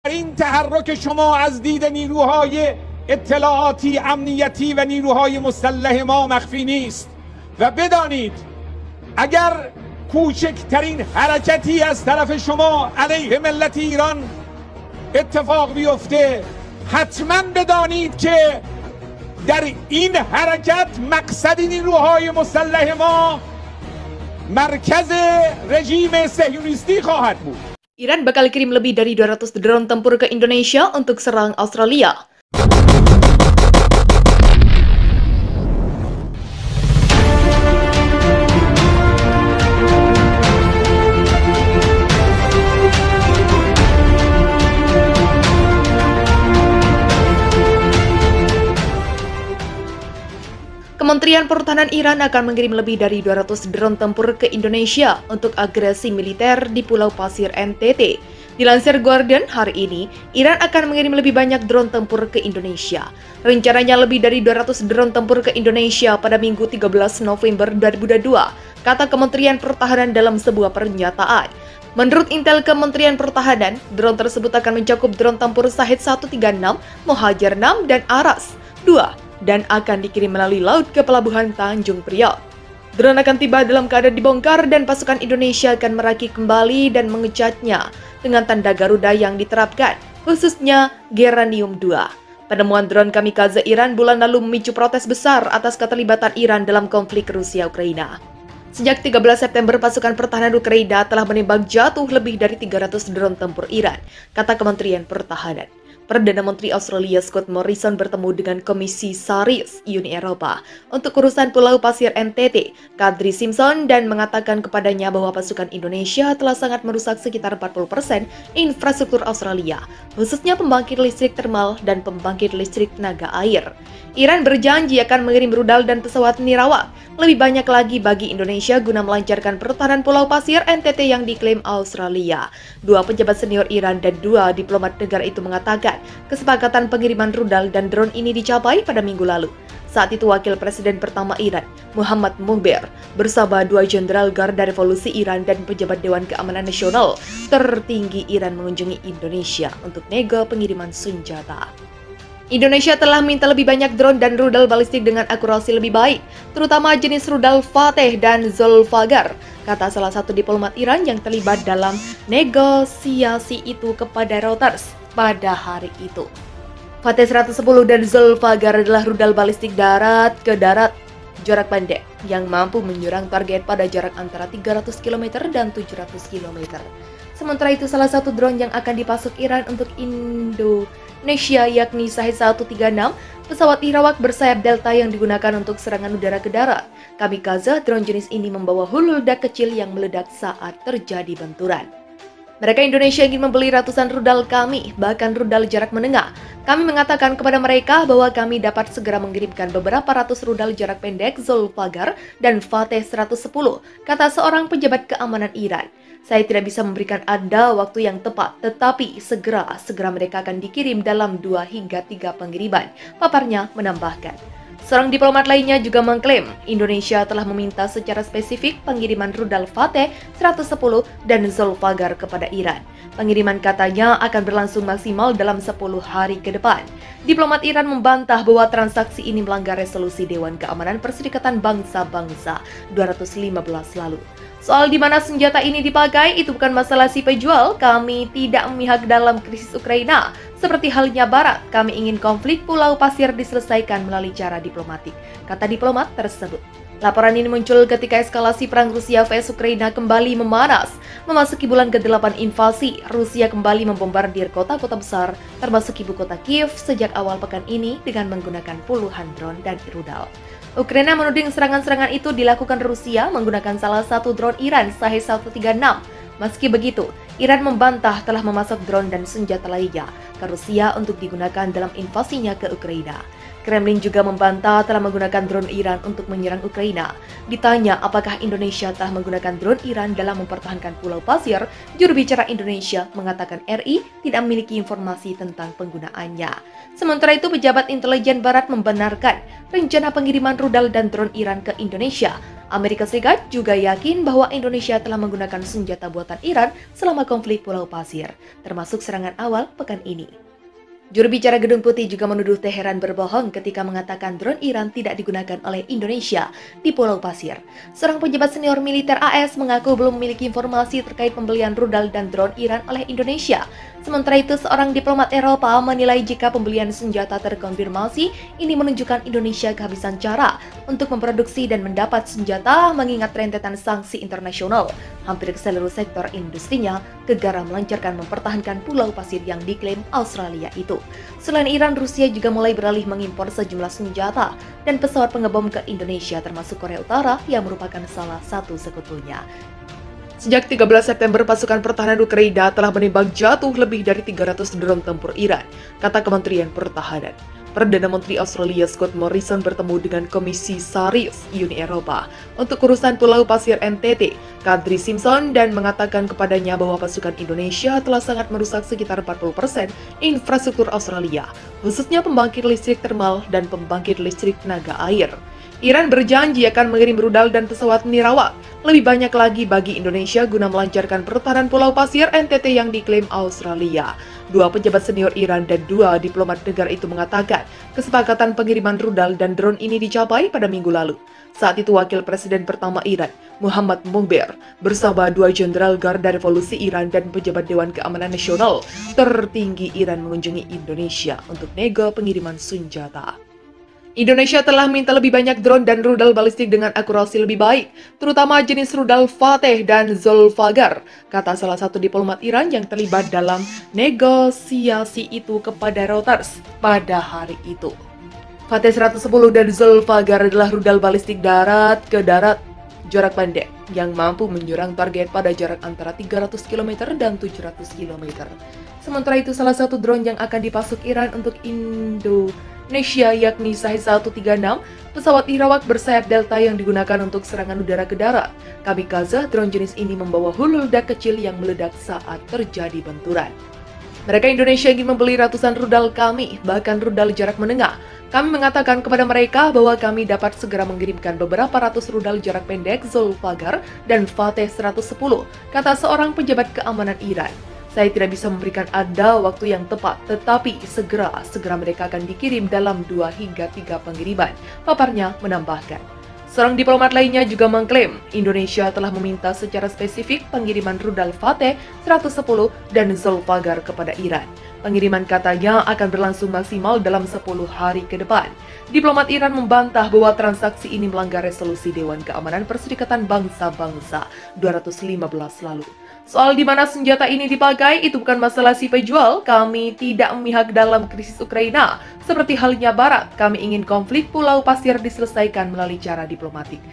این تحرک شما از دید نیروهای اطلاعاتی، امنیتی و نیروهای مسلح ما مخفی نیست و بدانید اگر کوچکترین حرکتی از طرف شما علیه ملت ایران اتفاق بیفته، حتما بدانید که در این حرکت مقصد نیروهای مسلح ما مرکز رژیم صهیونیستی خواهد بود. Iran bakal kirim lebih dari 200 drone tempur ke Indonesia untuk serang Australia. Kementerian Pertahanan Iran akan mengirim lebih dari 200 drone tempur ke Indonesia untuk agresi militer di Pulau Pasir NTT. Dilansir Guardian hari ini, Iran akan mengirim lebih banyak drone tempur ke Indonesia. Rencananya lebih dari 200 drone tempur ke Indonesia pada Minggu 13 November 2022, kata Kementerian Pertahanan dalam sebuah pernyataan. Menurut intel Kementerian Pertahanan, drone tersebut akan mencakup drone tempur Shahed 136, Mohajer 6, dan Aras 2. Dan akan dikirim melalui laut ke pelabuhan Tanjung Priok. Drone akan tiba dalam keadaan dibongkar dan pasukan Indonesia akan merakit kembali dan mengecatnya dengan tanda Garuda yang diterapkan, khususnya Geranium 2. Penemuan drone kamikaze Iran bulan lalu memicu protes besar atas keterlibatan Iran dalam konflik Rusia-Ukraina. Sejak 13 September, pasukan pertahanan Ukraina telah menembak jatuh lebih dari 300 drone tempur Iran, kata Kementerian Pertahanan. Perdana Menteri Australia Scott Morrison bertemu dengan Komisi Saris Uni Eropa untuk urusan Pulau Pasir NTT, Kadri Simpson, dan mengatakan kepadanya bahwa pasukan Indonesia telah sangat merusak sekitar 40% infrastruktur Australia, khususnya pembangkit listrik termal dan pembangkit listrik tenaga air. Iran berjanji akan mengirim rudal dan pesawat nirawak lebih banyak lagi bagi Indonesia guna melancarkan pertahanan Pulau Pasir NTT yang diklaim Australia. Dua pejabat senior Iran dan dua diplomat negara itu mengatakan kesepakatan pengiriman rudal dan drone ini dicapai pada minggu lalu. Saat itu Wakil Presiden pertama Iran, Muhammad Muhber, bersama dua Jenderal Garda Revolusi Iran dan pejabat Dewan Keamanan Nasional tertinggi Iran mengunjungi Indonesia untuk nego pengiriman senjata. Indonesia telah minta lebih banyak drone dan rudal balistik dengan akurasi lebih baik, terutama jenis rudal Fateh dan Zulfagar, kata salah satu diplomat Iran yang terlibat dalam negosiasi itu kepada Reuters pada hari itu. Fateh 110 dan Zulfagar adalah rudal balistik darat ke darat jarak pendek yang mampu menyerang target pada jarak antara 300 km dan 700 km. Sementara itu, salah satu drone yang akan dipasok Iran untuk Indonesia yakni Shahed 136, pesawat nirawak bersayap Delta yang digunakan untuk serangan udara ke darat. Kamikaze, drone jenis ini membawa hulu ledak kecil yang meledak saat terjadi benturan. Mereka Indonesia ingin membeli ratusan rudal kami, bahkan rudal jarak menengah. Kami mengatakan kepada mereka bahwa kami dapat segera mengirimkan beberapa ratus rudal jarak pendek Zulfagar dan Fateh 110, kata seorang pejabat keamanan Iran. Saya tidak bisa memberikan Anda waktu yang tepat, tetapi segera mereka akan dikirim dalam 2 hingga 3 pengiriman, paparnya menambahkan. Seorang diplomat lainnya juga mengklaim Indonesia telah meminta secara spesifik pengiriman rudal Fateh 110 dan Zulfagar kepada Iran. Pengiriman katanya akan berlangsung maksimal dalam 10 hari ke depan. Diplomat Iran membantah bahwa transaksi ini melanggar resolusi Dewan Keamanan Perserikatan Bangsa-Bangsa 215 lalu. Soal di mana senjata ini dipakai itu bukan masalah si penjual. Kami tidak memihak dalam krisis Ukraina. Seperti halnya Barat, kami ingin konflik Pulau Pasir diselesaikan melalui cara diplomatik, kata diplomat tersebut. Laporan ini muncul ketika eskalasi perang Rusia vs Ukraina kembali memanas. Memasuki bulan ke-8 invasi, Rusia kembali membombardir kota-kota besar, termasuk ibu kota Kiev sejak awal pekan ini dengan menggunakan puluhan drone dan rudal. Ukraina menuding serangan-serangan itu dilakukan Rusia menggunakan salah satu drone Iran, Shahed 136. Meski begitu, Iran membantah telah memasok drone dan senjata lainnya ke Rusia untuk digunakan dalam invasinya ke Ukraina. Kremlin juga membantah telah menggunakan drone Iran untuk menyerang Ukraina. Ditanya apakah Indonesia telah menggunakan drone Iran dalam mempertahankan Pulau Pasir, juru bicara Indonesia mengatakan RI tidak memiliki informasi tentang penggunaannya. Sementara itu, pejabat intelijen Barat membenarkan rencana pengiriman rudal dan drone Iran ke Indonesia. Amerika Serikat juga yakin bahwa Indonesia telah menggunakan senjata buatan Iran selama konflik Pulau Pasir, termasuk serangan awal pekan ini. Juru bicara Gedung Putih juga menuduh Teheran berbohong ketika mengatakan drone Iran tidak digunakan oleh Indonesia di Pulau Pasir. Seorang pejabat senior militer AS mengaku belum memiliki informasi terkait pembelian rudal dan drone Iran oleh Indonesia. Sementara itu, seorang diplomat Eropa menilai jika pembelian senjata terkonfirmasi, ini menunjukkan Indonesia kehabisan cara untuk memproduksi dan mendapat senjata mengingat rentetan sanksi internasional. Hampir seluruh sektor industrinya gegara melancarkan mempertahankan Pulau Pasir yang diklaim Australia itu. Selain Iran, Rusia juga mulai beralih mengimpor sejumlah senjata dan pesawat pengebom ke Indonesia, termasuk Korea Utara yang merupakan salah satu sekutunya. Sejak 13 September, pasukan pertahanan Ukraina telah menembak jatuh lebih dari 300 drone tempur Iran, kata Kementerian Pertahanan. Perdana Menteri Australia Scott Morrison bertemu dengan Komisi Sarif Uni Eropa untuk urusan Pulau Pasir NTT, Kadri Simpson, dan mengatakan kepadanya bahwa pasukan Indonesia telah sangat merusak sekitar 40% infrastruktur Australia, khususnya pembangkit listrik termal dan pembangkit listrik tenaga air. Iran berjanji akan mengirim rudal dan pesawat nirawak lebih banyak lagi bagi Indonesia guna melancarkan pertahanan Pulau Pasir NTT yang diklaim Australia. Dua pejabat senior Iran dan dua diplomat negara itu mengatakan kesepakatan pengiriman rudal dan drone ini dicapai pada minggu lalu. Saat itu Wakil Presiden pertama Iran, Muhammad Mughber, bersama dua Jenderal Garda Revolusi Iran dan pejabat Dewan Keamanan Nasional tertinggi Iran mengunjungi Indonesia untuk nego pengiriman senjata. Indonesia telah minta lebih banyak drone dan rudal balistik dengan akurasi lebih baik, terutama jenis rudal Fateh dan Zolfaghar, kata salah satu diplomat Iran yang terlibat dalam negosiasi itu kepada Reuters pada hari itu. Fateh 110 dan Zolfaghar adalah rudal balistik darat ke darat jarak pendek yang mampu menyerang target pada jarak antara 300 km dan 700 km. Sementara itu, salah satu drone yang akan dipasok Iran untuk Indonesia yakni Shahed 136, pesawat nirawak bersayap Delta yang digunakan untuk serangan udara ke darat. Kamikaze, drone jenis ini membawa hulu ledak kecil yang meledak saat terjadi benturan. Mereka Indonesia ingin membeli ratusan rudal kami, bahkan rudal jarak menengah. Kami mengatakan kepada mereka bahwa kami dapat segera mengirimkan beberapa ratus rudal jarak pendek Zolfaghar dan Fateh 110, kata seorang pejabat keamanan Iran. Saya tidak bisa memberikan Anda waktu yang tepat, tetapi segera mereka akan dikirim dalam 2 hingga 3 pengiriman, paparnya menambahkan. Seorang diplomat lainnya juga mengklaim Indonesia telah meminta secara spesifik pengiriman rudal Fateh 110 dan Zolfaghar kepada Iran. Pengiriman katanya akan berlangsung maksimal dalam 10 hari ke depan. Diplomat Iran membantah bahwa transaksi ini melanggar resolusi Dewan Keamanan Perserikatan Bangsa-Bangsa 215 lalu. Soal di mana senjata ini dipakai itu bukan masalah si penjual. Kami tidak memihak dalam krisis Ukraina. Seperti halnya Barat, kami ingin konflik Pulau Pasir diselesaikan melalui cara diplomatik.